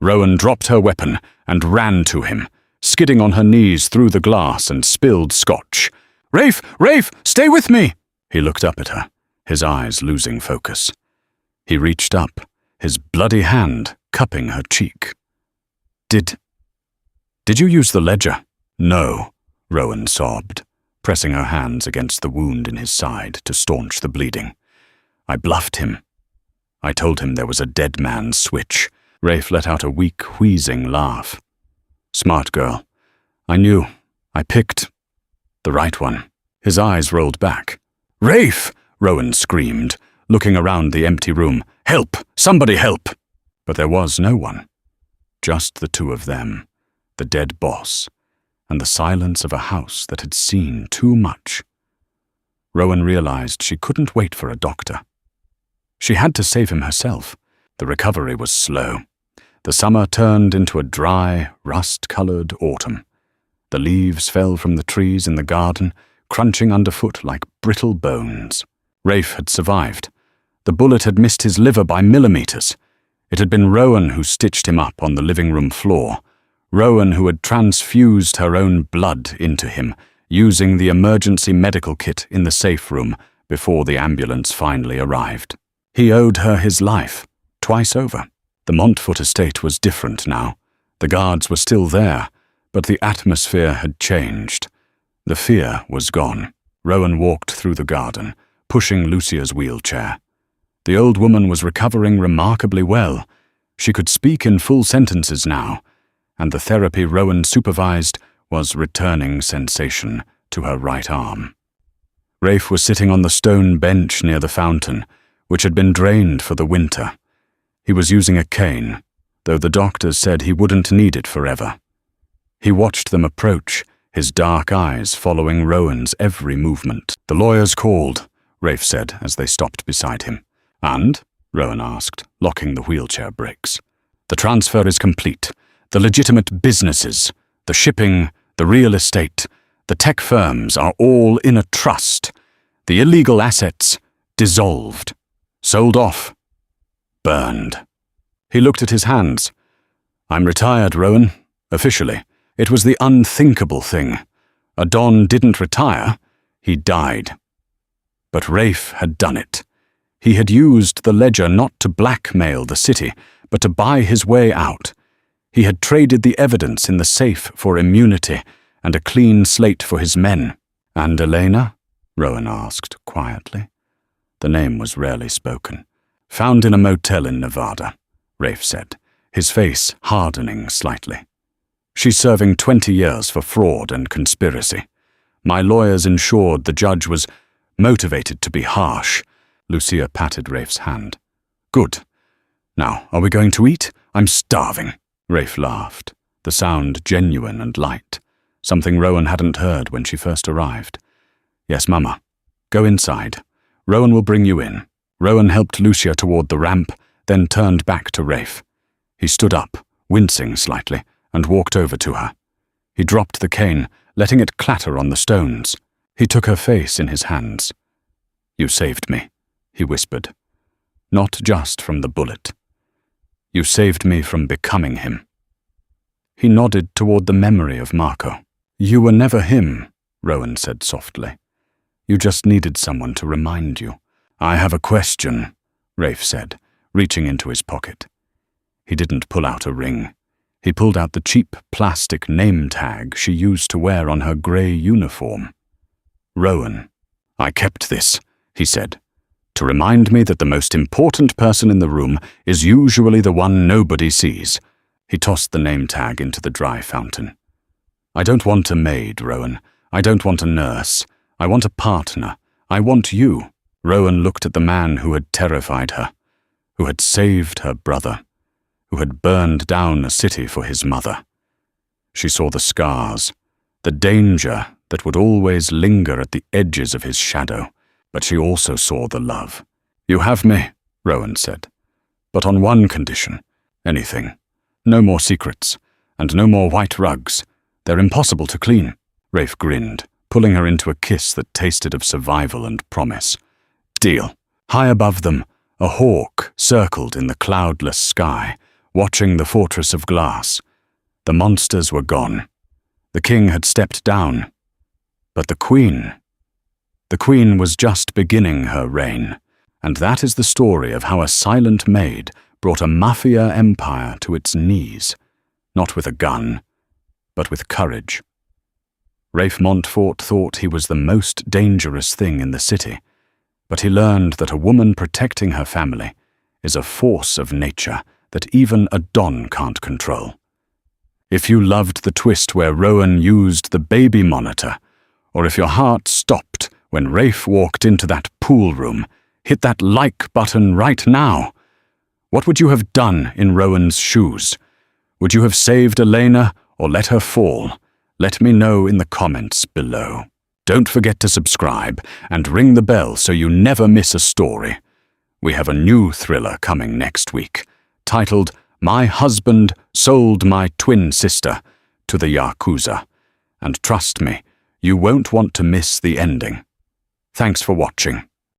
Rowan dropped her weapon and ran to him, skidding on her knees through the glass and spilled scotch. Rafe! Rafe! Stay with me! He looked up at her, his eyes losing focus. He reached up, his bloody hand cupping her cheek. Did you use the ledger? No, Rowan sobbed, pressing her hands against the wound in his side to staunch the bleeding. I bluffed him. I told him there was a dead man's switch. Rafe let out a weak, wheezing laugh. Smart girl. I knew. I picked the right one. His eyes rolled back. Rafe! Rowan screamed, looking around the empty room. Help! Somebody help! But there was no one. Just the two of them, the dead boss, and the silence of a house that had seen too much. Rowan realized she couldn't wait for a doctor. She had to save him herself. The recovery was slow. The summer turned into a dry, rust-colored autumn. The leaves fell from the trees in the garden, crunching underfoot like brittle bones. Rafe had survived. The bullet had missed his liver by millimeters. It had been Rowan who stitched him up on the living room floor. Rowan who had transfused her own blood into him, using the emergency medical kit in the safe room before the ambulance finally arrived. He owed her his life, twice over. The Montfort estate was different now. The guards were still there, but the atmosphere had changed. The fear was gone. Rowan walked through the garden, pushing Lucia's wheelchair. The old woman was recovering remarkably well. She could speak in full sentences now, and the therapy Rowan supervised was returning sensation to her right arm. Rafe was sitting on the stone bench near the fountain, which had been drained for the winter. He was using a cane, though the doctors said he wouldn't need it forever. He watched them approach, his dark eyes following Rowan's every movement. "The lawyer's called," Rafe said as they stopped beside him. "And?" Rowan asked, locking the wheelchair brakes. "The transfer is complete. The legitimate businesses, the shipping, the real estate, the tech firms are all in a trust. The illegal assets, dissolved. Sold off. Burned." He looked at his hands. "I'm retired, Rowan. Officially. It was the unthinkable thing. A Don didn't retire. He died. But Rafe had done it. He had used the ledger not to blackmail the city, but to buy his way out. He had traded the evidence in the safe for immunity and a clean slate for his men. "And Elena?" Rowan asked quietly. The name was rarely spoken. "Found in a motel in Nevada," Rafe said, his face hardening slightly. "She's serving 20 years for fraud and conspiracy. My lawyers ensured the judge was motivated to be harsh." Lucia patted Rafe's hand. "Good. Now, are we going to eat? I'm starving." Rafe laughed, the sound genuine and light, something Rowan hadn't heard when she first arrived. "Yes, Mama. Go inside. Rowan will bring you in." Rowan helped Lucia toward the ramp, then turned back to Rafe. He stood up, wincing slightly, and walked over to her. He dropped the cane, letting it clatter on the stones. He took her face in his hands. "You saved me," he whispered. "Not just from the bullet. You saved me from becoming him." He nodded toward the memory of Marco. "You were never him," Rowan said softly. "You just needed someone to remind you." "I have a question," Rafe said, reaching into his pocket. He didn't pull out a ring. He pulled out the cheap plastic name tag she used to wear on her grey uniform. "Rowan, I kept this," he said, "to remind me that the most important person in the room is usually the one nobody sees." He tossed the name tag into the dry fountain. "I don't want a maid, Rowan. I don't want a nurse. I want a partner. I want you." Rowan looked at the man who had terrified her, who had saved her brother, who had burned down a city for his mother. She saw the scars, the danger that would always linger at the edges of his shadow, but she also saw the love. "You have me," Rowan said, "but on one condition. Anything. No more secrets, and no more white rugs. They're impossible to clean." Rafe grinned, pulling her into a kiss that tasted of survival and promise. "Deal." High above them, a hawk circled in the cloudless sky, watching the fortress of glass. The monsters were gone. The king had stepped down. But the queen was just beginning her reign, and that is the story of how a silent maid brought a mafia empire to its knees, not with a gun, but with courage. Rafe Montfort thought he was the most dangerous thing in the city, but he learned that a woman protecting her family is a force of nature that even a Don can't control. If you loved the twist where Rowan used the baby monitor, or if your heart stopped when Rafe walked into that pool room, hit that like button right now. What would you have done in Rowan's shoes? Would you have saved Elena or let her fall? Let me know in the comments below. Don't forget to subscribe and ring the bell so you never miss a story. We have a new thriller coming next week, titled "My Husband Sold My Twin Sister to the Yakuza." And trust me, you won't want to miss the ending. Thanks for watching.